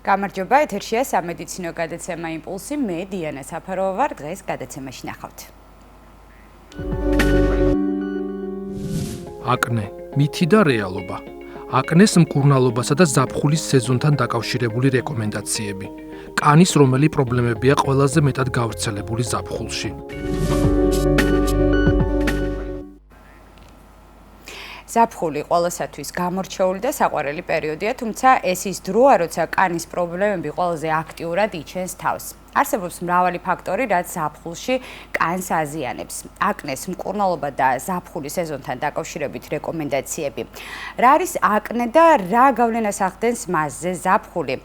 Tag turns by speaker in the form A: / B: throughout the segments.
A: გამარჯობა, ეთერშია სამედიცინო გადაცემა იმპულსი. მე დიანა საფაროვა ვარ, დღეს გადაცემაში ნახავთ.
B: აკნე, მითი და რეალობა. აკნეს მკურნალობასა და ზაფხულის სეზონთან დაკავშირებული რეკომენდაციები. კანის რომელი პრობლემებია ყველაზე მეტად გავრცელებული ზაფხულში.
A: ზაფხული ყველასათვის გამორჩეული და საყვარელი პერიოდია, თუმცა ეს ის დროა, როცა კანის პრობლემები ყველაზე აქტიურად იჩენს თავს. არსებობს მრავალი ფაქტორი, რაც ზაფხულში კანს აზიანებს. აკნეს მკურნალობა და ზაფხულის სეზონთან დაკავშირებით რეკომენდაციები. რა არის აკნე და რა გავლენას ახდენს მასზე ზაფხული?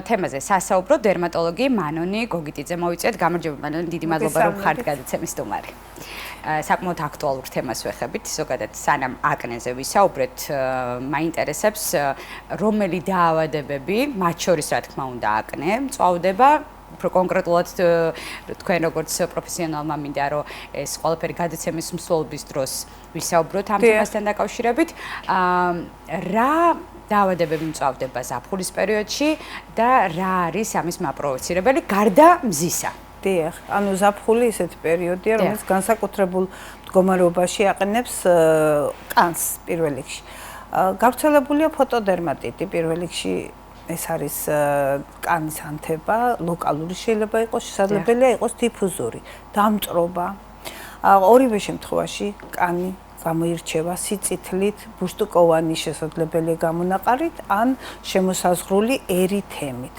A: თემაზე სასაუბრო დერმატოლოგი მანონი გოგიტიძე მოვიწვიეთ. გამარჯობა მანონი, დიდი მადლობა რომ ხართ გადაცემის სტუმარი. საკმაოდ აქტუალურ თემას ვეხებით, ზოგადად სანამ აკნეზე ვისაუბრეთ, მაინტერესებს რომელი დაავადებები, მათ შორის რა თქმა უნდა აკნე, მწვავდება. უფრო კონკრეტულად თქვენ როგორც პროფესიონალმა მინდა რომ ეს ყველაფერი გადაცემის მსვლელობის დროს ვისაუბროთ ამ თემასთან დაკავშირებით. რა დაავადებები მწვავდება ზაფხულის პერიოდში და რა არის ამის მაპროვოცირებელი გარდა მზისა?
C: დიახ, ანუ ზაფხული ისეთი პერიოდია, რომელიც განსაკუთრებულ მდგომარეობაში აყენებს კანს პირველ რიგში. გავრცელებულია ფოტოდერმატიტი პირველ რიგში. ეს არის კანის ანთება, ლოკალური შეიძლება იყოს, შესაძლებელია იყოს დიფუზური, დამწრობა. ორივე შემთხვევაში კანი გამოირჩევა სიწითლით, ბუშტუკოვანი შესაძლებელია გამონაყარით ან შემოსაზღვრული ერითემით.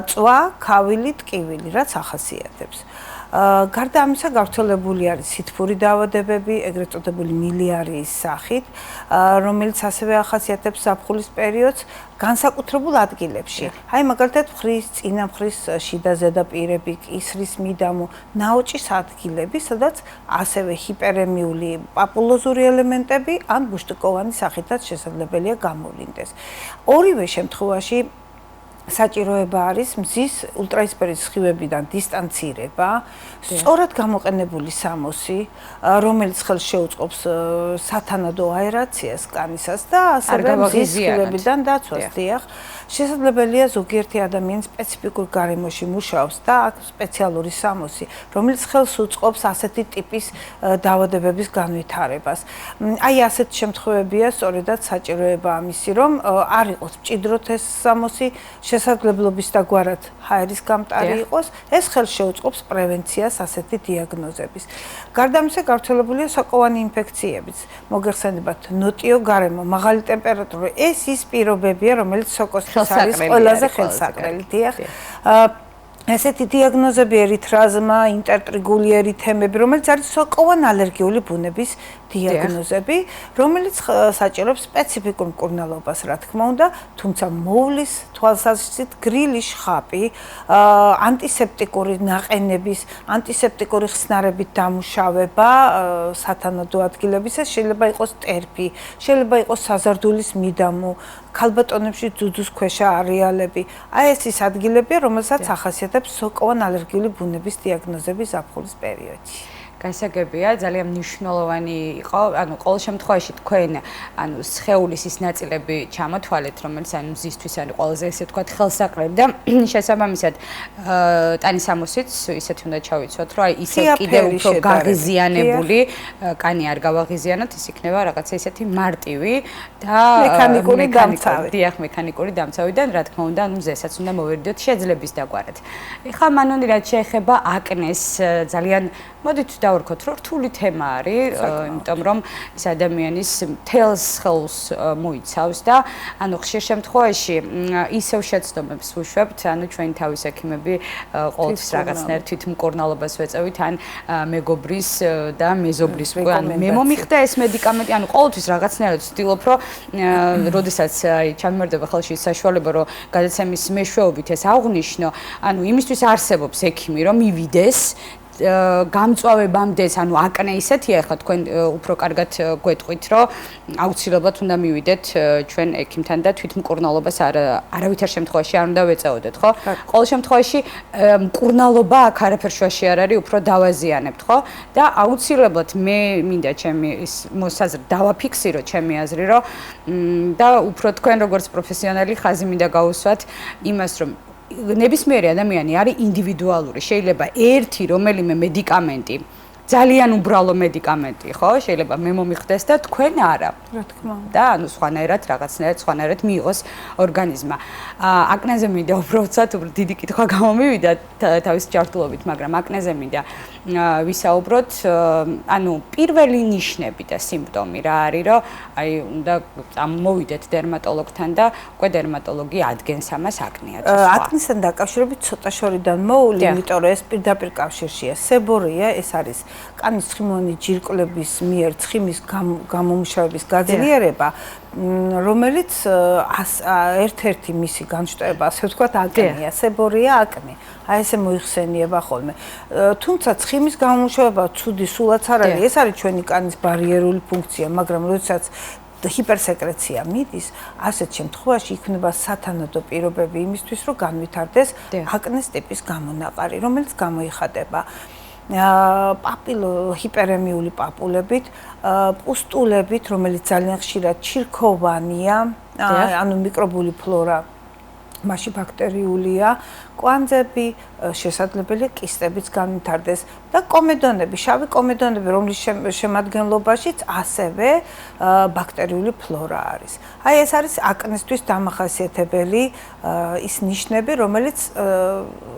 C: წვა, ქავილი, ტკივილი, რაც ახასიათებს. გარდა ამისა გავრცელებული არის სითბური დაავადებები, ეგრეთ წოდებული მილიარიის სახით, რომელიც ასევე ახასიათებს ზაფხულის პერიოდს განსაკუთრებულ ადგილებში. აი მაგალითად მხრის, წინა მხრის შიდა ზედაპირები, კისრის მიდამო, ნაოჭის ადგილები, სადაც ასევე ჰიპერემიული პაპულოზური ელემენტები ან ბუშტუკოვანი სახითაც შესაძლებელია გამოვლინდეს. ორივე შემთხვევაში საჭიროება არის მზის ულტრაისფერის სხივებიდან დისტანცირება, სწორად გამოყენებული სამოსი, რომელიც ხელს შეუწყობს სათანადო აერაციას კანისას და ასევე მზის სხივებიდან დაცვას. დიახ, შესაძლებელია ზოგიერთი ადამიანი სპეციფიკურ გარემოში მუშაობს და აქვს სპეციალური სამოსი, რომელიც ხელს უწყობს ასეთი ტიპის დაავადებების განვითარებას. აი ასეთ შემთხვევებია სწორედაც საჭიროება ამისი, რომ არ იყოს მჭიდროდ ეს სამოსი, შესაძლებლობის დაგვარად ჰაერის გამტარი იყოს, ეს ხელს შეუწყობს პრევენციას ასეთი დიაგნოზების. გარდა ამისა გავრცელებულია სოკოვანი ინფექციებიც. მოგეხსენებათ ნოტიო გარემო, მაღალი ტემპერატურა, ეს ის პირობებია, რომელიც სოკოსთვის არის ყველაზე ხელსაყრელი. დიახ. ესეთი დიაგნოზები ერითრაზმა, ინტერტრიგული ერითემები, რომელიც არის სოკოვან ალერგიული ბუნების დიაგნოზები, რომელიც საჭიროებს სპეციფიკურ მკურნალობას, რა თქმა უნდა, თუმცა მოვლის თვალსაზრისით გრილი შხაპი, ანტისეპტიკური ნაყენების, ანტისეპტიკური ხსნარებით დამუშავება სათანადო ადგილებისა, შეიძლება იყოს ტერფი, შეიძლება იყოს საზარდულის მიდამო, ქალბატონებში ძუძუს ქვეშა არეალები. აი ეს ის ადგილებია, რომელსაც ახასიათებს სოკოვან ალერგიული ბუნების დიაგნოზები ზაფხულის პერიოდში.
A: გასაგებია, ძალიან მნიშვნელოვანი იყო, ანუ ყოველ შემთხვევაში თქვენ, ანუ სხეულის ის ნაწილები ჩამოთვალეთ, რომელიც ანუ მზისთვის არის ყველაზე ესე ვთქვათ ხელსაყრელი და შესაბამისად ტანისამოსიც ისეთი უნდა ჩავიცვათ, რომ აი ისე კიდევ უფრო გაღიზიანებული კანი არ გავაღიზიანოთ, ის იქნება რაღაცა ისეთი მარტივი და
C: მექანიკური დამცავი.
A: დიახ, მექანიკური დამცავიდან, რა თქმა უნდა, ანუ მზესაც უნდა მოვერიდოთ შეძლების დაგვარად. ეხლა მანონი რაც შეეხება აკნეს, ძალიან მოდით დავარქოთ, რომ რთული თემა არის, იმიტომ რომ ეს ადამიანის მთელს სხეულს მოიცავს და ანუ ხშირ შემთხვევაში ისევ შეცდომებს ვუშვებთ, ანუ ჩვენი თავის ექიმები ყოველთვის რაღაცნაირ თვითმკურნალობას ვეწევით, ან მეგობრის და მეზობლის, ანუ მე მომიხდა ეს მედიკამენტი, ანუ ყოველთვის რაღაცნაირად ვცდილობ, რომ როდესაც ჩამიმარდება ხელში საშუალება, რომ გადაცემის მეშვეობით ეს აღვნიშნო, ანუ იმისთვის არსებობს ექიმი, რომ მივიდეს გამწვავებამდე, ანუ აკნე ისეთია, ხა თქვენ უფრო კარგად გვეტყვით, რომ აუცილებლად უნდა მივიდეთ ჩვენ ექიმთან და თვითმკურნალობას არავითარ შემთხვევაში არ უნდა ვეწეოდეთ, ხო? ყოველ შემთხვევაში მკურნალობა აქ არაფერ შუაში არ არის, უფრო დავაზიანებთ, ხო? და აუცილებლად მე მინდა ჩემი ის მოსაზრ დავაფიქსირო ჩემი აზრი, რომ და უფრო თქვენ როგორც პროფესიონალი ხაზი მინდა გაუსვათ იმას, რომ ნებისმიერი ადამიანი არის ინდივიდუალური. შეიძლება ერთი რომელიმე მედიკამენტი ძალიან უბრალო მედიკამენტი, ხო? შეიძლება მე მომიხდეს და თქვენ არა.
C: რა თქმა უნდა.
A: და ანუ სხვანაირად რაღაცნაირად სხვანაირად მიიღოს ორგანიზმა. აკნეზე მინდა უბრალოდ დიდი კითხვა გამომივიდა თავის ჭართულობით, მაგრამ აკნეზე მინდა ვისაუბროთ, ანუ პირველი ნიშნები და სიმპტომი რა არის, რომ აი უნდა მოვიდეთ დერმატოლოგთან და უკვე დერმატოლოგი ადგენს ამას აკნეა.
C: აკნესთან დაკავშირებით ცოტა შორიდან მოული, იმიტომ რომ ეს პირდაპირ კავშირშია. სებორია, ეს არის კანის ცხიმოვანი ჯირკვლების მიერ ცხიმის გამომუშავების გაძლიერება, რომელიც ერთ-ერთი მისი განშტოება, ასე ვთქვათ, აკნეა, სებორია აკნე. აი ესე მოიხსენიება ხოლმე. თუმცა ცხიმის გამომუშავება ცუდი სულაც არ არის, ეს არის ჩვენი კანის ბარიერული ფუნქცია, მაგრამ როდესაც ჰიპერსეკრეცია მიდის, ასეთ შემთხვევაში იქნება სათანადო პირობები იმისთვის, რომ განვითარდეს აკნეს ტიპის გამონაყარი, რომელიც გამოიხატება ჰიპერემიული პაპულებით, პუსტულებით, რომელიც ძალიან ხშირად ჩირქოვანია, ანუ მიკრობული ფლორა მასში ბაქტერიულია, კვანძები, შესაძლებელი კისტებიც განვითარდეს და კომედონები, შავი კომედონები, რომლის შემადგენლობაშიც ასევე ბაქტერიული ფლორა არის. აი ეს არის აკნესთვის დამახასიათებელი ის ნიშნები, რომელიც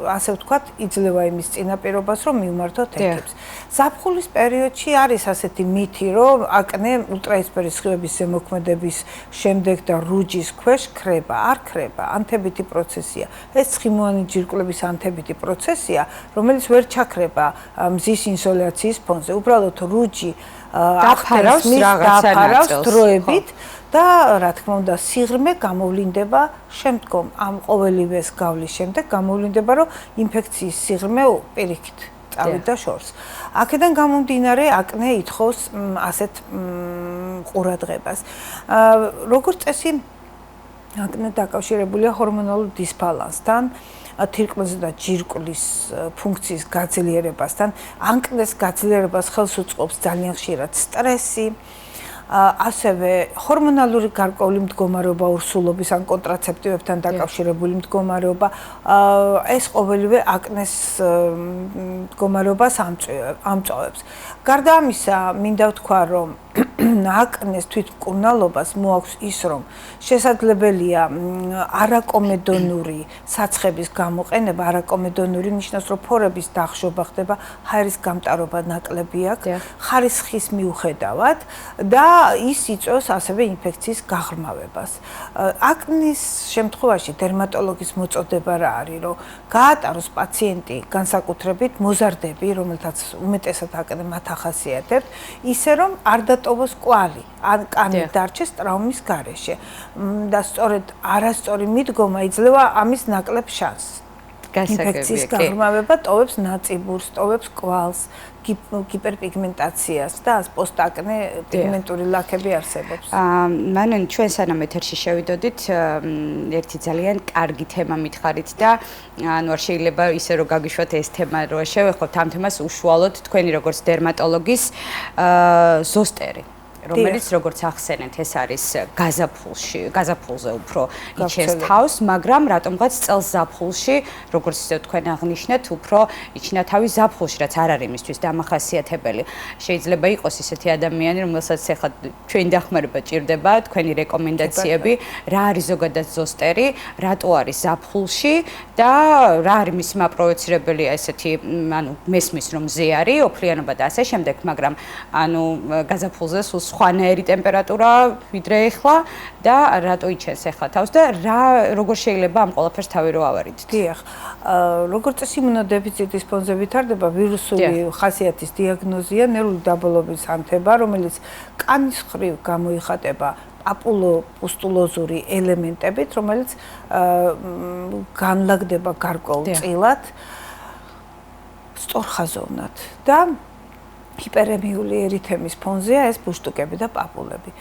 C: ასე ვთქვათ, იძლევა იმის წინაპირობას, რომ მივმართოთ ექიმს. ზაფხულის პერიოდში არის ასეთი მითი, რომ აკნე ულტრაისფერი სხივების ზემოქმედების შემდეგ და რუჯის ქვეშ ქრება, არ ქრება, ანთებითი პროცესია. ეს ცხიმოვანი ჯირკვლების ანთებითი პროცესია, რომელიც ვერ ჩაქრება მზის ინსოლაციის ფონზე. უბრალოდ რუჯი
A: დაფარავს რაღაცა ნაწილს
C: დროებით და რა თქმა უნდა სიღრმე გამოვლინდება შემდგომ ამ ყოველივეს გავლის შემდეგ გამოვლინდება, რომ ინფექციის სიღრმე პირიქით წავიდა შორს. აქედან გამომდინარე აკნე ითხოვს ასეთ ყურადღებას. როგორც წესი აკნე დაკავშირებულია ჰორმონალურ დისბალანსთან, თირკმელზე და ჯირკვლის ფუნქციის გაძლიერებასთან. აკნეს გაძლიერებას ხელს უწყობს ძალიან ხშირად სტრესი, ასევე ჰორმონალური გარკვეული მდგომარეობა, ურსულობის ან კონტრაცეპტივებთან დაკავშირებული მდგომარეობა, ეს ყოველივე აკნეს მდგომარეობას ამწვავებს. გარდა ამისა, მინდა ვთქვა, რომ აკნეს თვითმკურნალობას მოაქვს ის, რომ შესაძლებელია არაკომედონური საცხების გამოყენება. არაკომედონური ნიშნავს, რომ ფორების დახშობა ხდება, ჰაერის გამტარობა ნაკლები აქვს, ხარისხის მიუხედავად და ის იწვევს ასევე ინფექციის გაღრმავებას. აკნის შემთხვევაში დერმატოლოგის მოწოდება რა არის, რომ გაატაროს პაციენტი განსაკუთრებით მოზარდები, რომელთაც უმეტესად აკნე მათ ახასიათებთ, ისე რომ არ დატოვოს კვალი, ან კანი დარჩეს ტრაუმის გარეშე და სწორედ არასწორი მიდგომა იძლევა ამის ნაკლებ შანსს. ინფექციის გაღრმავება ტოვებს ნაწიბურს, ტოვებს კვალს, გიპერპიგმენტაციას და პოსტაკნე პიგმენტური ლაქები არსებობს.
A: მანენ ჩვენ სანამ ეთერში შევიდოდით, ერთი ძალიან კარგი თემა მითხარით და ანუ არ შეიძლება ისე რომ გაგიშვათ ეს თემა რო შევეხოთ ამ თემას უშუალოდ თქვენი როგორც დერმატოლოგის ზოსტერი. რომელიც როგორც ახსენეთ, ეს არის გაზაფხულზე უფრო იჩენს თავს, მაგრამ რატომღაც წელს ზაფხულში, როგორც თქვენ აღნიშნეთ, უფრო იჩენა თავის ზაფხულში, რაც არ არის იმისთვის დამახასიათებელი. შეიძლება იყოს ისეთი ადამიანი, რომელსაც ახლა ჩვენი დახმარება ჭირდება, თქვენი რეკომენდაციები, რა არის ზოგადად ზოსტერი, რატო არის ზაფხულში და რა არის მისი მაპროვოცირებელი ესეთი, ანუ მესმის რომ ზე არის, ოფლიანობა და ასე შემდეგ, მაგრამ ანუ გაზაფხულზე სულ სხვანაირი ტემპერატურა ვიდრე ახლა და რატო იჩენს ახლა თავს და როგორ შეიძლება ამ ყველაფერს თავი რო ავარიდეთ?
C: დიახ. როგორც წესი იმუნოდეფიციტის ფონზე ვითარდება ვირუსული ხასიათის დიაგნოზია, ნერვული დაბოლობის ანთება, რომელიც კანის ხრივ გამოიხატება პაპულოპუსტულოზური ელემენტებით, რომელიც განლაგდება გარკვეულ წილად. სწორხაზოვნად და ჰიპერემიული ერითემის ფონზეა ეს ბუშტუკები და პაპულები.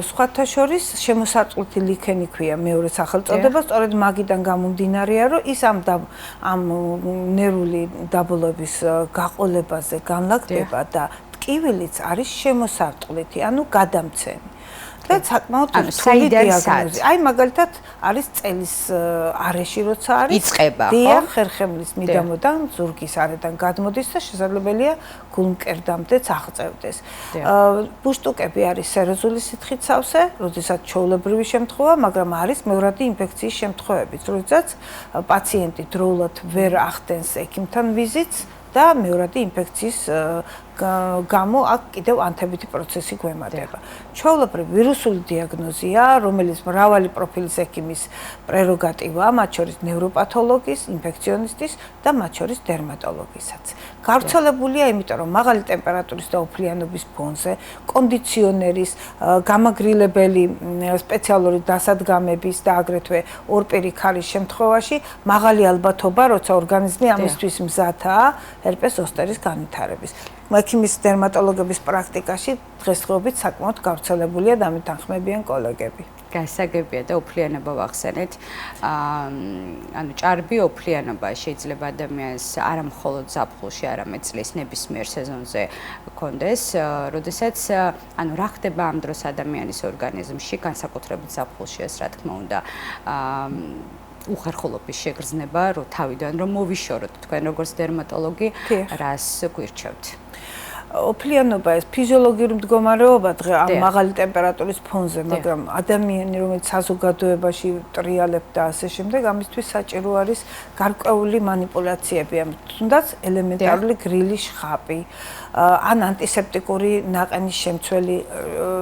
C: სხვათა შორის შემოსარწყლითი ლიქენი ქვია მეორე სახელწოდება, სწორედ მაგიდან გამომდინარეა, რომ ის ამ ნერვული დაბოლოების გაყოლებაზე განლაგდება და ტკივილიც არის შემოსარწყლითი, ანუ გადამცემი. და საკმაოდ რთული დიაგნოზი. აი მაგალითად არის წელის არეში როცა არის
A: იწყება, ხო?
C: დიახ, ხერხემლის მიდამოდან ზურგის არედან გადმოდის და შესაძლებელია გულმკერდამდეც აღწევდეს. ბუშტუკები არის სეროზული სითხით სავსე, როდესაც ჩვეულებრივი შემთხვევა, მაგრამ არის მეორადი ინფექციის შემთხვევებიც, როდესაც პაციენტი დროულად ვერ ახდენს ექიმთან ვიზიტს და მეორადი ინფექციის გამო აქ კიდევ ანთებითი პროცესი გვემატება. ჩვეულებრივ ვირუსული დიაგნოზია, რომელიც მრავალი პროფილის ექიმის პრეროგატივაა, მათ შორის ნევროპათოლოგის, ინფექციონისტის და მათ შორის დერმატოლოგისაც. გავრცელებულია, იმიტომ რომ მაღალი ტემპერატურის და ოფლიანობის ფონზე, კონდიციონერის, გამაგრილებელი სპეციალური დასადგამების და აგრეთვე ორპირი ქარის შემთხვევაში მაღალი ალბათობა, როცა ორგანიზმი ამისთვის მზადაა ჰერპეს ზოსტერის განვითარების. ექიმის დერმატოლოგების პრაქტიკაში დღესდღეობით საკმაოდ გავრცელებულია და ამითანხმებიან კოლეგები.
A: გასაგებია და ოფლიანობა ვახსენეთ. ანუ ჭარბი ოფლიანობა შეიძლება ადამიანს არა მხოლოდ ზაფხულში, არამედ წლის ნებისმიერ სეზონზე გქონდეს, როდესაც ანუ რა ხდება ამ დროს ადამიანის ორგანიზმში, განსაკუთრებით ზაფხულში ეს რა თქმა უნდა უხერხულობის შეგრძნება, რომ თავიდან რომ მოვიშოროთ თქვენ როგორც დერმატოლოგი, რას გვირჩევთ?
C: ოფლიანობა ეს ფიზიოლოგიური მდგომარეობა დღე ამ მაღალი ტემპერატურის ფონზე, მაგრამ ადამიანი რომელიც საზოგადოებაში ტრიალებთ და ასე შემდეგ, ამისთვის საჭირო არის გარკვეული манипуляციები, თუნდაც ელემენტარული გრილი შხაპი, ან ანტისეპტიკური ნაყენის შემცველი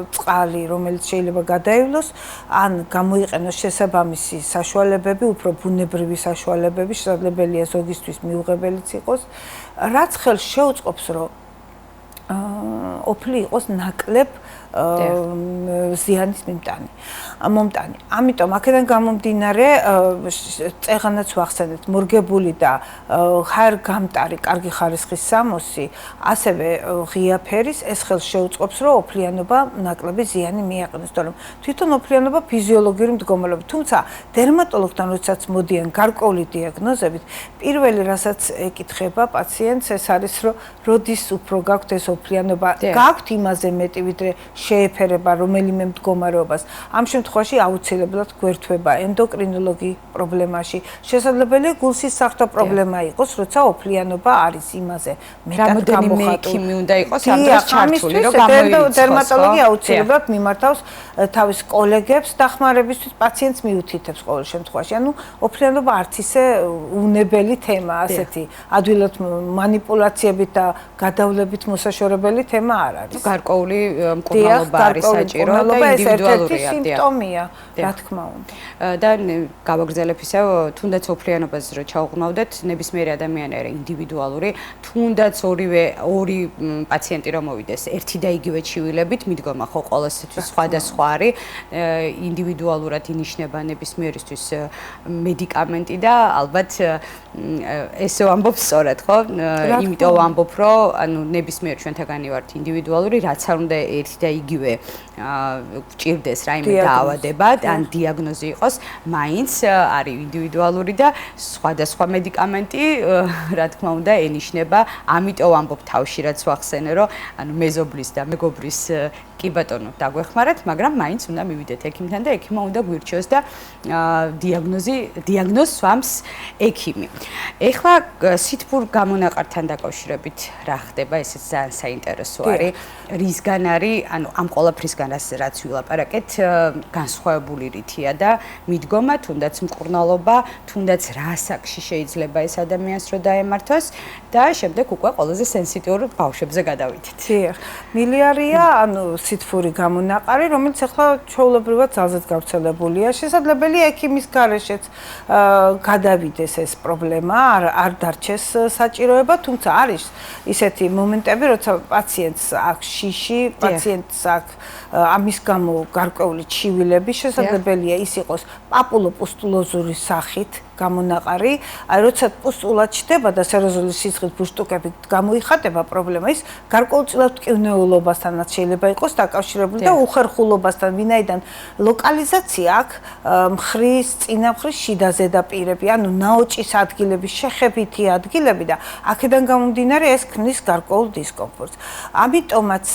C: წყალი, რომელიც შეიძლება გადაივლოს, ან გამოიყენოს შესაბამისი საშუალებები, უფრო ბუნებრივი საშუალებები, შესაძლებელია ზოგისთვის მიუღებელიც იყოს, რაც ხელს შეუწყობს, რომ ოფლი იყოს ნაკლებ ზიანის მომტანი. ამიტომ აქედან გამომდინარე წეღანაც ვახსენეთ, მორგებული და ჰაერგამტარი, კარგი ხარისხის სამოსი, ასევე ღია ფერის ეს ხელს შეუწყობს, რომ ოფლიანობა ნაკლები ზიანი მიაყენოს, თორემ თვითონ ოფლიანობა ფიზიოლოგიური მდგომარეობა. თუმცა დერმატოლოგთან როდესაც მოდიან გარკვეული დიაგნოზებით, პირველი რასაც ეკითხება პაციენტს ეს არის, რომ როდის უფრო გაქვთ ეს ოფლიანობა, გაქვთ იმაზე მეტი, ვიდრე შეეფერება რომელიმე მდგომარეობას. ამ შემთხვევაში აუცილებლად გვერდება ენდოკრინოლოგი პრობლემაში. შესაძლებელია გულსისხლთა პრობლემა იყოს, როცა ოფლიანობა არის იმაზე მეტად გამოხატული.
A: ექიმი უნდა იყოს ამ დროს ჩართული, რომ გამოიწყოს.
C: დერმატოლოგი აუცილებლად მიმართავს თავის კოლეგებს დახმარებისთვის, პაციენტს მიუთითებს ყოველ შემთხვევაში. ანუ ოფლიანობა არც ისე უნებელი თემა, ასეთი ადვილად манипуляციებით და გადავლებით მოსაშორებელი თემა არ არის.
A: გარკვეული მკურნალობა არის საჭირო და ინდივიდუალურია.
C: სიმპტომია, რა თქმა უნდა.
A: და გავაგრძელებ ისევ, თუნდაც ოფლიანობას რო ჩაუყრმავდეთ, ნებისმიერი ადამიანი არის ინდივიდუალური, თუნდაც ორი პაციენტი რომ მოვიდეს, ერთი და იგივე ჩივილებით, მიდგომა ხო ყოველთვის სხვადასხვა არის, ინდივიდუალურად ინიშნება ნებისმიერისთვის მედიკამენტი და ალბათ ესე ვამბობ სწორად, ხო? იმიტომ ვამბობ, რომ ანუ ნებისმიერ ჩვენთაგანი ვართ ინდივიდუალური, რაც არ უნდა ერთი და იგივე გჭირდეს რაიმე დაავადება, ან დიაგნოზი იყოს, მაინც არის ინდივიდუალური და სხვადასხვა მედიკამენტი, რა თქმა უნდა, ენიშნება. ამიტომ ვამბობ თავში, რაც ვახსენე, რომ ანუ მეზობლის და მეგობრის კი ბატონო, დაგვეხმარეთ, მაგრამ მაინც უნდა მივიდეთ ექიმთან და ექიმა უნდა გვირჩიოს და დიაგნოზს ვამს ექიმი. ეხლა სითბურ გამონაყართან დაკავშირებით რა ხდება, ესეც ძალიან საინტერესო არის. რისგან არის, ანუ ამ ყველაფრისგან რაც ვილაპარაკეთ, განსხვავებული რითია და მიდგომა, თუნდაც მკურნალობა, თუნდაც რა საკში შეიძლება ეს ადამიანს რო დაემართოს და შემდეგ უკვე ყველაზე სენსიტიურ ბავშვებზე გადავიდეთ.
C: დიახ, მილიარია, ანუ სითბური გამონაყარი, რომელიც ახლა ჩვეულებრივად ძალზედ გავრცელებულია. შესაძლებელია ექიმის გარეშეც გადავიდეს ეს პრობლემა, არ დარჩეს საჭიროება, თუმცა არის ისეთი მომენტები, როცა პაციენტს აქვს შიში, პაციენტს აქვს ამის გამო გარკვეული ჩივილები, შესაძლებელია ის იყოს პაპულოპუსტულოზური სახით გამონაყარი, აი როცა პუსტულად ჩდება და სეროზული სიცხით ბუშტუკები გამოიხატება პრობლემა, ის გარკვეულწილად მტკივნეულობასთანაც შეიძლება იყოს დაკავშირებული და უხერხულობასთან, ვინაიდან ლოკალიზაცია აქ მხრის, წინამხრის შიდა ზედაპირები, ანუ ნაოჭის ადგილები, შეხებითი ადგილები და აქედან გამომდინარე ეს ქმნის გარკვეულ დისკომფორტს. ამიტომაც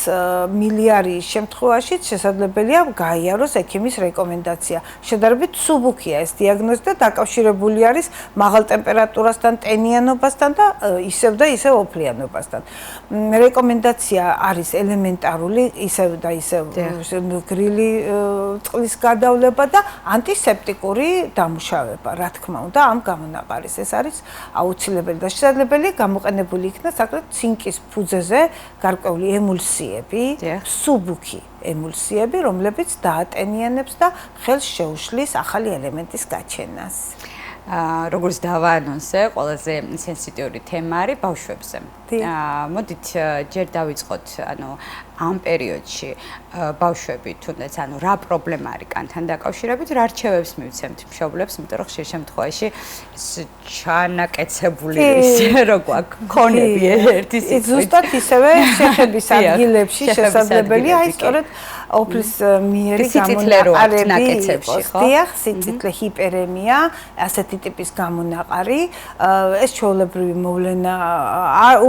C: მილიარიის შემთხვევაში შესაძლებელია გაიაროს ექიმის რეკომენდაცია. შედარებით სუბუქია ეს დიაგნოზი და დაკავშირებული არის მაღალ ტემპერატურასთან, ტენიანობასთან და ისევ ოფლიანობასთან. რეკომენდაცია არის ელემენტარული, ისევ და ისევ გრილი წყლის გადავლება და ანტისეპტიკური დამუშავება, რა თქმა უნდა, ამ გამონაყარის. ეს არის აუცილებელი და შესაძლებელია გამოყენებული იქნას აგრეთ ცინკის ფუძეზე გარკვეული ემულსიები, სუბუქი ემულსიები, რომლებიც დაატენიანებს და ხელს შეუშლის ახალი ელემენტის გაჩენას.
A: როგორც დავაანონსე, ყველაზე სენსიტიური თემა არის ბავშვებზე. მოდით ჯერ დავიწყოთ, ამ პერიოდში ბავშვები თუნდაც რა პრობლემა არის კანთან დაკავშირებით, რა რჩევებს მივცემთ მშობლებს, იმიტომ რომ ხშირ შემთხვევაში ჩანაკეცებული რო გვაქვს ქონები ერთი სიტყვით.
C: ზუსტად ისევე შეხების ადგილებში შესაძლებელია, აი სწორედ ოფლის მიერი გამონაყარები იყოს. დიახ, სიწითლე ჰიპერემია, ასეთი ტიპის გამონაყარი, ეს ჩვეულებრივი მოვლენა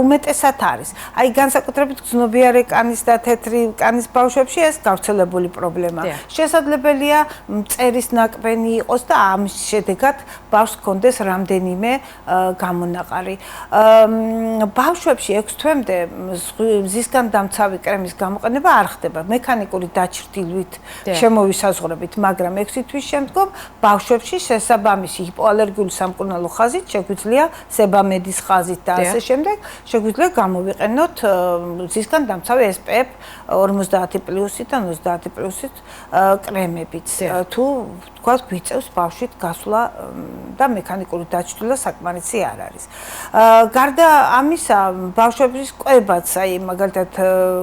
C: უმეტესად არის. აი განსაკუთრებით გრძნობიარე კანის და თეთრი კანის ბავშვებში ეს გავრცელებული პრობლემაა. შესაძლებელია მწერის ნაკბენი იყოს და ამის შედეგად ბავშვს ჰქონდეს რამდენიმე გამონაყარი. ბავშვებში 6 თვემდე მზისგან დამცავი კრემის გამოყენება არ ხდება მექანიკური დაჩრდილვით, შემოვისაზღვრებით, მაგრამ 6 თვის შემდგომ ბავშვებში შესაბამისი ჰიპოალერგიული სამკურნალო ხაზით შეგვიძლია სებამედის ხაზით და ასე შემდეგ შეგვიძლია გამოვიყენოთ მზისგან დამცავი SPF 50+-ით ან 30+-ით კრემებიც. თუ თქვათ გვიწევს ბავშვით გასვლა და მექანიკური დაჩრდილვა საკმარისი არ არის. გარდა ამისა, ბავშვების კვებაც, აი მაგალითად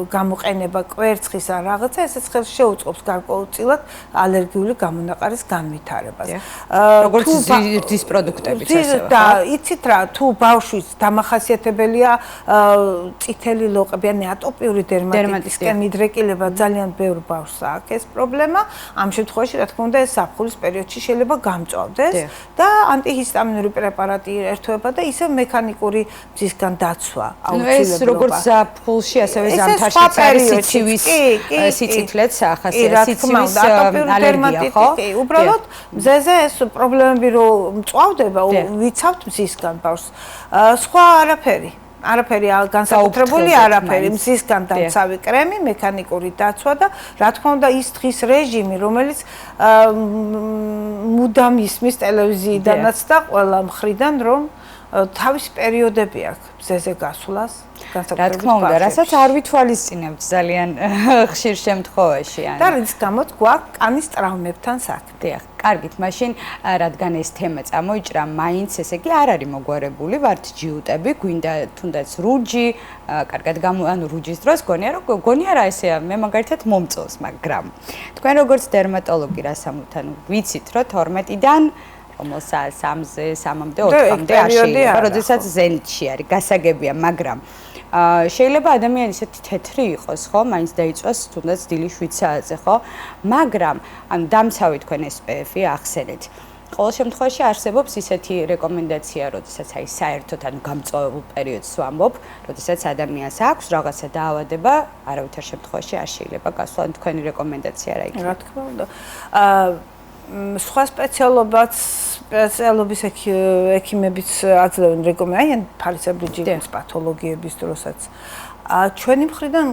C: გამოყენება კვერცხის ან რაღაცა, ესეც ხელს შეუწყობს გარკვეულწილად ალერგიული გამონაყარის განვითარებას.
A: როგორც ზრდის პროდუქტებიც ასევე.
C: და იცით რა, თუ ბავშვის დამახასიათებელია წითელი ლოყები, ან ატოპიური დერმატიტისკენ მიდრეკილება ძალიან ბევრ ბავშვს აქვს ეს პრობლემა. ამ შემთხვევაში, რა თქმა უნდა, ეს ზაფხულის პერიოდში შეიძლება გამწვავდეს და ანტიჰისტამინური პრეპარატი ერთვება და ისევ მექანიკური მზისგან დაცვა აუცილებელია.
A: ეს როგორც ზაფხულში, ასევე ზამთარში არის სიცივის სიცითლეც ახასიათებს სიცივის ალერგია, ხო?
C: კი, უბრალოდ მზეზე ეს პრობლემები რო მწვავდება, ვიცავთ მზისგან ბავშვს. სხვა არაფერი განსაკუთრებული არაფერი, მზისგან დამცავი კრემი, მექანიკური დაცვა და რა თქმა უნდა ის დღის რეჟიმი, რომელიც მუდამ ისმის ტელევიზიიდანაც და ყველა მხრიდან, რომ თავის პერიოდები აქვს მზეზე გასვლას.
A: რა თქმა უნდა, რასაც არ ვითვალისწინებთ ძალიან ხშირ შემთხვევაში.
C: და რის გამოც გვაქვს კანის ტრავმებთან საქმე.
A: დიახ, კარგით, მაშინ რადგან ეს თემა წამოიჭრა, მაინც ესე იგი არ არის მოგვარებული, ვართ ჯიუტები, გვინდა თუნდაც რუჯი, კარგად რუჯის დროს გონია რა ესეა, მე მაგალითად მომწონს, მაგრამ თქვენ როგორც დერმატოლოგი რასამუთან ვიცით, რომ 12-დან რომელსაც 3-ზე, 3-მდე, 4-მდე აშენება, როდესაც ზენიტში არის, გასაგებია, მაგრამ შეიძლება ადამიანი ისეთი თეთრი იყოს, ხო, მაინც დაიწვას თუნდაც დილის 7 საათზე, ხო? მაგრამ დამცავი თქვენ SPF-ი ახსენეთ. ყოველ შემთხვევაში არსებობს ისეთი რეკომენდაცია, როდესაც აი საერთოდ გამწვავებულ პერიოდს ვამბობ, როდესაც ადამიანს აქვს რაღაცა დაავადება, არავითარ შემთხვევაში არ შეიძლება გასვლა. თქვენი რეკომენდაცია რა იქნება?
C: რა თქმა უნდა. სხვა სპეციალობის ექიმებიც აძლევენ რეკომენდაციას ფარისებრი ჯიუტის პათოლოგიების დროსაც. ჩვენი მხრიდან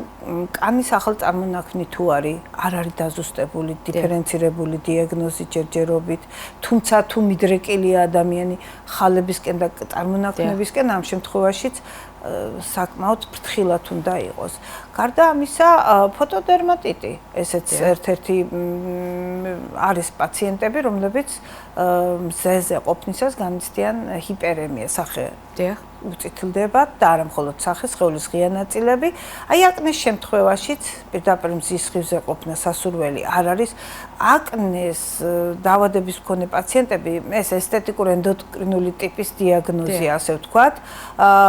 C: კანის ახალწამონაქმნი თუ არის, არ არის დაზუსტებული, დიფერენცირებული დიაგნოზი ჯერჯერობით, თუმცა თუ მიდრეკილია ადამიანი ხალებისკენ და წარმონაქმნებისკენ, ამ შემთხვევაშიც საკმაოდ ფრთხილად უნდა იყოს. გარდა ამისა, ფოტოდერმატიტი, ესეც ერთ-ერთი არის პაციენტები, რომლებიც მზეზე ყოფნისას განიცდიან ჰიპერემია, სახე უწითლდება და არა მხოლოდ სახე, სხეულის ღია ნაწილები. აი აკნეს შემთხვევაშიც პირდაპირ მზის სხივზე ყოფნა სასურველი არ არის აკნეს დაავადების მქონე პაციენტები, ეს ესთეტიკურ ენდოკრინული ტიპის დიაგნოზია, ასე ვთქვათ,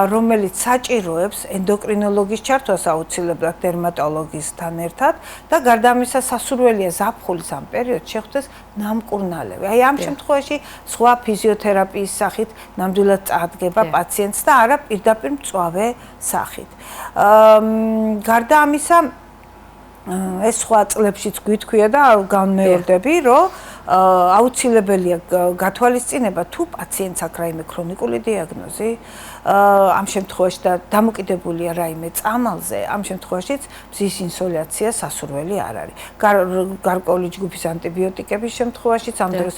C: რომელიც საჭიროებს ენდოკრინოლოგის ჩართვას აუცილებლად დერმატოლოგისთან ერთად და გარდა ამისა სასურველია ზაფხულის ამ პერიოდში შეხვდეს ნამკურნალები. აი ამ შემთხვევაში სხვა ფიზიოთერაპიის სახით ნამდვილად წარდგება პაციენტს და არა პირდაპირ მწვავე სახით. გარდა ამისა ეს სხვა წლებშიც გვითქვია და განმეორდები, რომ აუცილებელია გათვალისწინება თუ პაციენტს აქვს რაიმე ქრონიკული დიაგნოზი, ამ შემთხვევაში და დამოკიდებულია რაიმე წამალზე, ამ შემთხვევაშიც მზის ინსოლაცია სასურველი არ არის. გარკვეული ჯგუფის ანტიბიოტიკების შემთხვევაშიც ამ დროს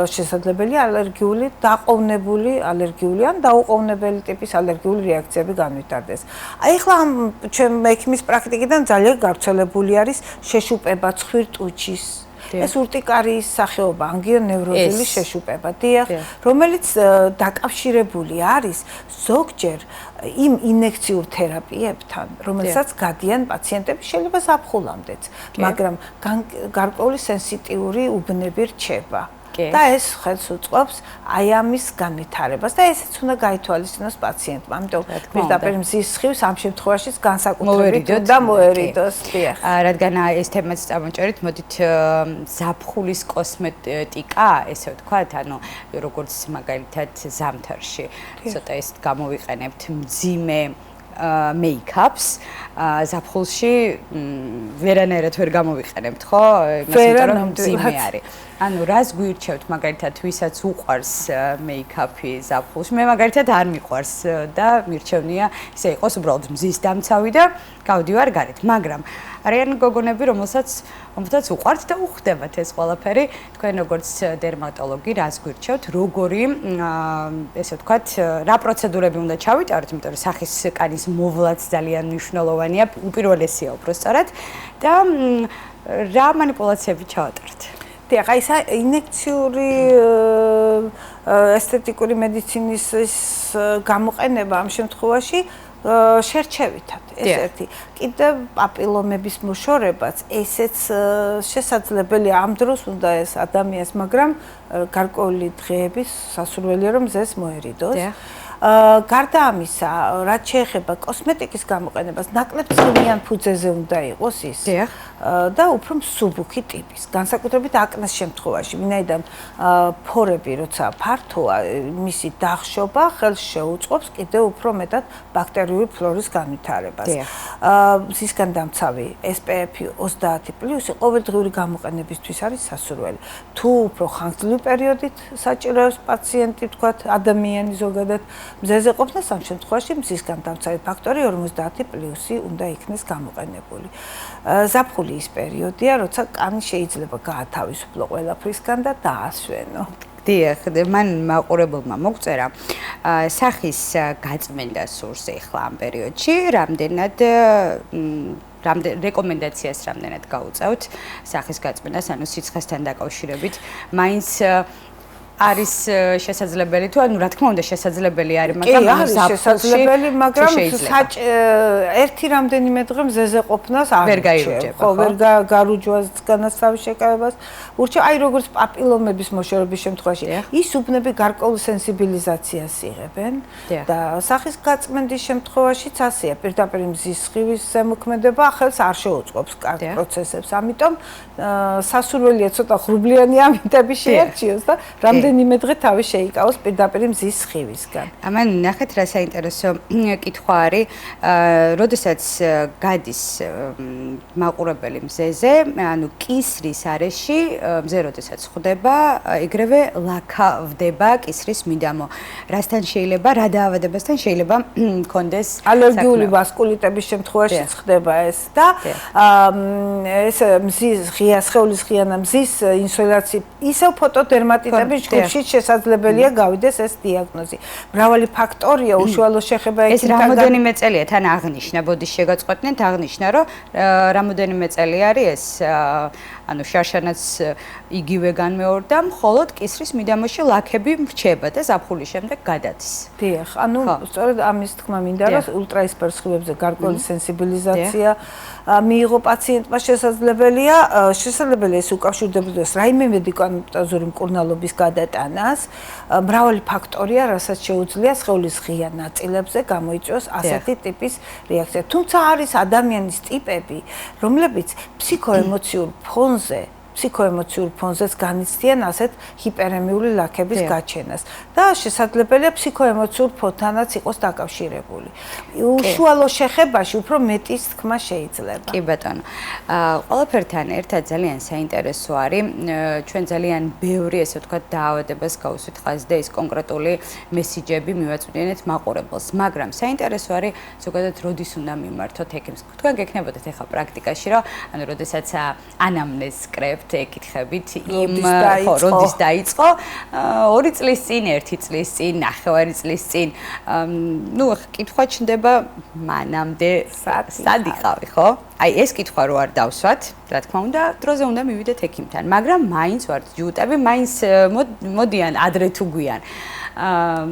C: შესაძლებელია ალერგიული, დაყოვნებული ალერგიული ან დაუყოვნებელი ტიპის ალერგიული რეაქციები განვითარდეს. აი ახლა ჩემ ექიმის პრაქტიკიდან ძალიან გავრცელებული არის შეშუპება ცხვირტუჩის ეს ურტიკარიის სახეობა, ანგიონევროზული შეშუპება, რომელიც დაკავშირებული არის ზოგჯერ იმ ინექციურ თერაპიებთან, რომელსაც გადიან პაციენტები შეიძლება ზაფხულამდეც, მაგრამ გარკვეული სენსიტიური უბნები რჩება. და ეს ხელს უწყობს აი ამის განვითარებას და ესეც უნდა გაითვალისწინოს პაციენტმა. ამიტომ პირდაპირ მზის სხივს ამ შემთხვევაშიც განსაკუთრებით უნდა მოერიდოს.
A: რადგან ეს თემაც წამოჭერით, მოდით ზაფხულის კოსმეტიკა, ესე ვთქვათ, ანუ როგორც მაგალითად ზამთარში ცოტა ეს გამოვიყენებთ მძიმე მეიქაპს ზაფხულში ვერანაირად ვერ გამოვიყენებთ, ხო? იმიტომ რომ მძიმე არის. ანუ რას გვირჩევთ მაგალითად ვისაც უყვარს მეიქაპი ზაფხულში? მე მაგალითად არ მიყვარს და მირჩევნია ისე იყოს უბრალოდ მზის დამცავი და გავდივარ გარეთ, მაგრამ არიან გოგონები, რომელსაც უყვართ და უხდებათ ეს ყველაფერი. თქვენ როგორც დერმატოლოგი რას გვირჩევთ? როგორი ესე ვთქვათ, რა პროცედურები უნდა ჩავიტაროთ, იმიტომ რომ სახის კანის მოვლაც ძალიან მნიშვნელოვანია, უპირველესია უბრალოდ და რა манипуляციები ჩავატართ?
C: დიახ, აი ინექციური ესთეტიკური მედიცინის გამოყენება ამ შემთხვევაში შერჩევითად ეს ერთი. კიდევ პაპილომების მოშორებაც ესეც შესაძლებელია ამ დროს უნდა ეს ადამიანს, მაგრამ გარკვეული დღეების სასურველია რომ მზეს მოერიდოს. გარდა ამისა, რაც შეეხება კოსმეტიკის გამოყენებას, ნაკლებ წვნიან ფუძეზე უნდა იყოს ის და უფრო მსუბუქი ტიპის, განსაკუთრებით აკნეს შემთხვევაში, ვინაიდან ფორები როცა ფართოა, მისი დახშობა ხელს შეუწყობს კიდევ უფრო მეტად ბაქტერიული ფლორის განვითარებას. მზისგან დამცავი SPF 30+ ყოველდღიური გამოყენებისთვის არის სასურველი. თუ უფრო ხანგრძლივი პერიოდით საჭიროებს პაციენტი, თქვათ, ადამიანი ზოგადად მზეზე ყოფნას ამ შემთხვევაში მზისგან დამცავი ფაქტორი 50+ უნდა იქნეს გამოყენებული. ზაფხული ის პერიოდია, როცა კანი შეიძლება გაათავისუფლო ყველაფრისგან და დაასვენო.
A: დიახ, მან მაყურებელმა მოგწერა სახის გაწმენდა სურს ახლა ამ პერიოდში, რამდენად რეკომენდაციას რამდენად გაუწევთ სახის გაწმენდას, ანუ სიცხესთან დაკავშირებით, მაინც არის შესაძლებელი თუ ანუ რა თქმა უნდა შესაძლებელი არის, მაგრამ
C: არის შესაძლებელი, მაგრამ ერთი რამდენიმე დღე მზეზე ყოფნას არ გაიროჯება. ხო, ვერ გარუჯვას განასწავი შეკავებას. ურჩევ, აი როგორც პაპილომების მოშორების შემთხვევაში, ის უბნები გარკვეულ სენსიბილიზაციას იღებენ და სახის გაწმენდის შემთხვევაშიც ასეა, პირდაპირ მზის სხივის ზემოქმედება ხელს არ შეუწყობს კარგ პროცესებს. ამიტომ სასურველია ცოტა ღრუბლიანი ამინდები შეარჩიოს და რამდენიმე დღე თავი შეიკავოს პირდაპირ მზის სხივისგან.
A: ამან ნახეთ რა საინტერესო კითხვა არის, როდესაც გადის მაყურებელი მზეზე, ანუ კისრის არეში მზე როდესაც ხვდება, ეგრევე ლაქავდება კისრის მიდამო. რასთან შეიძლება, რა დაავადებასთან შეიძლება მქონდეს
C: ალერგიული ვასკულიტების შემთხვევაში ხდება ეს და ეს მზის ღია სხეულის ღია და მზის ინსოლაცია ისევ ფოტოდერმატიტების ჯგუფში შესაძლებელია გავიდეს ეს დიაგნოზი. მრავალი ფაქტორია, უშუალო შეხება
A: ექიმთან. ეს რამოდენიმე წელია თან აღნიშნა, ბოდის შეგაწყვეტნით აღნიშნა, რომ რამოდენიმე წელი არის ეს ანუ შარშანაც იგივე განმეორდა, მხოლოდ კისრის მიდამოში ლაქები მრჩება და ზაფხულის შემდეგ გადადის.
C: დიახ, ანუ სწორედ ამის თქმა მინდა, რომ ულტრაისფერ სხივებზე გარკვეული სენსიბილიზაცია მიიღო პაციენტმა შესაძლებელია ეს უკავშირდებოდეს რაიმე მედიკამენტოზური მკურნალობის გადატანას. მრავალი ფაქტორია, რასაც შეუძლია სხეულის ღია ნაწილებზე გამოიწვიოს ასეთი ტიპის რეაქცია. თუმცა არის ადამიანის ტიპები, რომლებიც ფსიქოემოციურ ფონზეც განიცდიან ასეთ ჰიპერემიული ლაქების გაჩენას და შესაძლებელია ფსიქოემოციურ ფონთანაც იყოს დაკავშირებული. უშუალო შეხებაში უფრო მეტის თქმა შეიძლება.
A: კი ბატონო. ყველაფერთან ერთად ძალიან საინტერესო არის ჩვენ ძალიან ბევრი ესე ვთქვათ დაავადებას გავუსვით ხაზი და ის კონკრეტული მესიჯები მივაწვდენთ მაყურებელს, მაგრამ საინტერესო არის ზოგადად როდის უნდა მიმართოთ ექიმს. თქვენ გექნებოდეთ ახლა პრაქტიკაში, რომ ანუ როდესაც ანამნეზს კრებთ ეკითხებით როდის დაიწყო 2 წლის წინ 1 წლის წინ 9 წლის წინ ნუ კითხვა ჩნდება მანამდე სად იყავი ხო აი ეს კითხვა რო არ დავსვათ რა თქმა უნდა დროზე უნდა მივიდეთ ექიმთან მაგრამ მაინც ვართ ჯუტები მაინც მოდიან ადრე თუ გვიან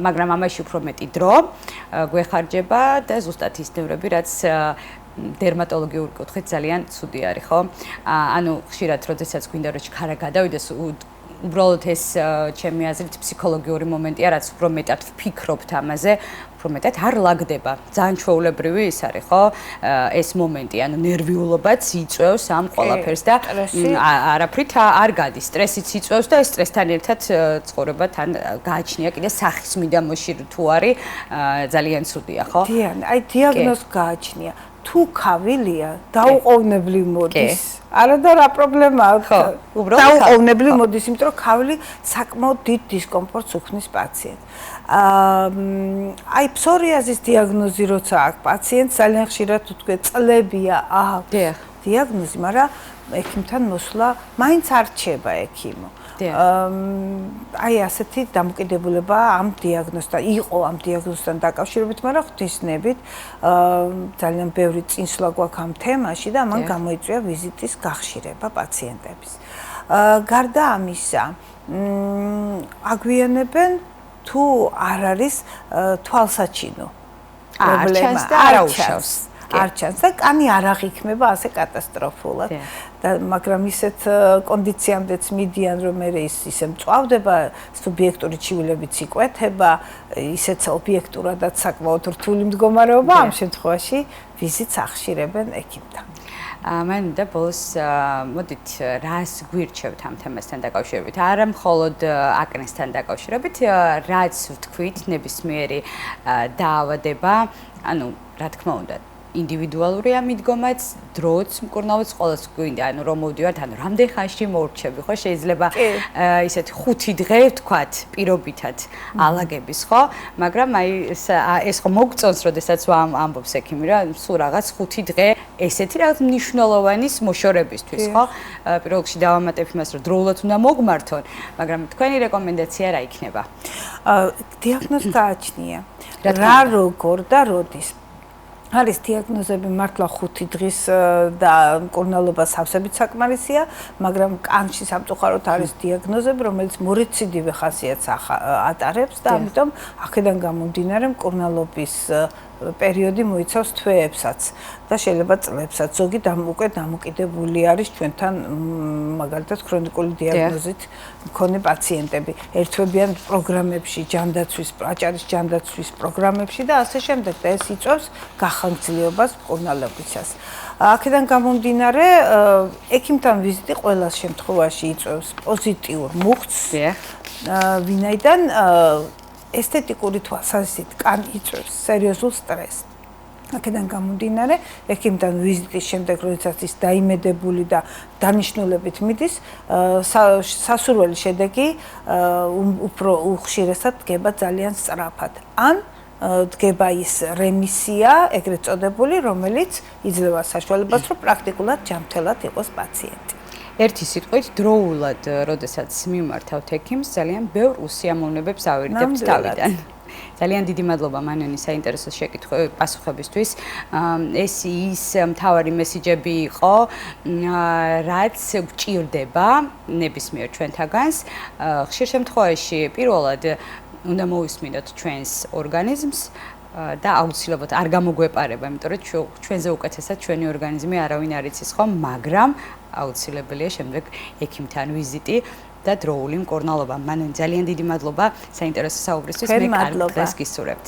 A: მაგრამ ამაში უფრო მეტი დრო გვეხარჯება და ზუსტად ის ნევრები რაც დერმატოლოგიური კუთხით ძალიან ცუდი არის, ხო? ანუ ხშირად როდესაც გვინდა რომ ჩქარა გადავიდეს, უბრალოდ ეს ჩემი აზრით ფსიქოლოგიური მომენტია, რაც უფრო მეტად ვფიქრობთ ამაზე, უფრო მეტად არ ლაგდება. ძალიან ჩვეულებრივი ის არის, ხო? ეს მომენტი, ანუ ნერვიულობაც იწვევს ამ ყველაფერს და არაფრით არ გადის. სტრესიც იწვევს და ეს სტრესთან ერთად ცხოვრება თან გააჩნია კიდე სახის მიდამოში თუ არის ძალიან ცუდია, ხო?
C: დიახ, აი დიაგნოზ გააჩნია. თუ ქავილია, დაუყოვნებლივ მოდის. არა და რა პრობლემაა? ხო, უბრალოდ დაუყოვნებლივ მოდის, იმიტომ რომ ქავილი საკმაოდ დიდ დისკომფორტს უქმნის პაციენტს. აი ფსორიაზის დიაგნოზი როცა აქვს პაციენტს ძალიან ხშირად თქვენ წლებია აქვს დიაგნოზი, მაგრამ ექიმთან მოსვლა მაინც არ რჩება ექიმო. აი ასეთი დამოკიდებულება ამ დიაგნოზთან იყო ამ დიაგნოზთან დაკავშირებით, მაგრამ ღვთისნებით ძალიან ბევრი წინსვლა გვაქვს ამ თემაში და ამან გამოიწვია ვიზიტის გახშირება პაციენტების. გარდა ამისა, აგვიანებენ თუ არ არის თვალსაჩინო პრობლემა
A: და არ აუშავს.
C: არ ჩანს და კანი არ აღიქმება ასე კატასტროფულად და მაგრამ ისეთ კონდიციამდეც მიდიან რომ მე ისე მწვავდება სუბიექტური ჩივილებიც იკვეთება ისეთ ობიექტურადაც საკმაოდ რთული მდგომარეობა ამ შემთხვევაში ვიზიტს ახშირებენ ექიმთან.
A: მან და ბოლოს მოდით რას გვირჩევთ ამ თემასთან დაკავშირებით? არა მხოლოდ აკნესთან დაკავშირებით, რაც ვთქვით ნებისმიერი დაავადება, ანუ რა თქმა უნდა ინდივიდუალურია მიდგომაც, დროც მკურნალობს ყოველს გვინდა, ანუ რომ მოვდივართ, ანუ რამდენ ხანში მოვრჩები, ხო? შეიძლება ისეთი 5 დღე ვთქვათ, პირობითად ალაგების, ხო? მაგრამ აი ეს ხო მოგწონს, როდესაც ამბობს ექიმი, რა, სულ რაღაც 5 დღე ესეთი რაღაც მნიშვნელოვანის მოშორებისთვის, ხო? პირველ რიგში დავამატებ იმას, რომ დროულად უნდა მოგმართონ, მაგრამ თქვენი რეკომენდაცია რა იქნება?
C: დიაგნოზი გააჩნია. რა როგორ და როდის? არის დიაგნოზები მართლა 5 დღის და მკურნალობა სავსებით საკმარისია, მაგრამ კანში სამწუხაროდ არის დიაგნოზები, რომელიც მორეციდივე ხასიათს ატარებს და ამიტომ აქედან გამომდინარე მკურნალობის პერიოდი მოიცავს თვეებსაც და შეიძლება წლებსაც. ზოგი უკვე დამოკიდებული არის ჩვენთან მაგალითად ქრონიკული დიაგნოზით მქონე პაციენტები. ერთვებიან პროგრამებში, აჭარის ჯანდაცვის პროგრამებში და ასე შემდეგ და ეს იწვევს გახანგრძლივებას მკურნალობისას. აქედან გამომდინარე, ექიმთან ვიზიტი ყველა შემთხვევაში იწვევს პოზიტიურ მუხტს, ვინაიდან ესთეტიკური თვალსაზრისით კანი იწვევს სერიოზულ სტრესს. აქედან გამომდინარე, ექიმთან ვიზიტის შემდეგ, როდესაც ის დაიმედებული და დანიშნულებით მიდის, სასურველი შედეგი უფრო უხშირესად დგება ძალიან სწრაფად. ან დგება ის რემისია, ეგრეთ წოდებული, რომელიც იძლევა საშუალებას, რომ პრაქტიკულად ჯანმრთელად იყოს პაციენტი.
A: ერთი სიტყვით დროულად, როდესაც მიმართავთ ექიმს, ძალიან ბევრ უსიამოვნებებს ავირიდებთ თავიდან. ძალიან დიდი მადლობა მანენი საინტერესო პასუხებისთვის. ეს ის მთავარი მესიჯები იყო, რაც გვჭირდება ნებისმიერ ჩვენთაგანს. ხშირ შემთხვევაში პირველად უნდა მოვისმინოთ ჩვენს ორგანიზმს და აუცილებლად არ გამოგვეპარება, იმიტომ რომ ჩვენზე უკეთესად ჩვენი ორგანიზმი არავინ არ იცის ხომ, მაგრამ აუცილებელია შემდეგ ექიმთან ვიზიტი და დროული მკურნალობა. მანენ ძალიან დიდი მადლობა საინტერესო საუბრისთვის. მე კარგ დღეს გისურვებთ.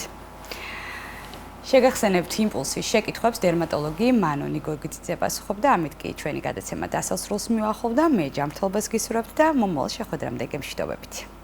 A: შეგახსენებთ იმპულსის შეკითხვებს დერმატოლოგი მანონი გოგიძე პასუხობდა, ამით კი ჩვენი გადაცემა დასასრულს მივახლოვდა. მე ჯანმრთელობას გისურვებთ და მომავალ შეხვედრამდე გემშვიდობებით.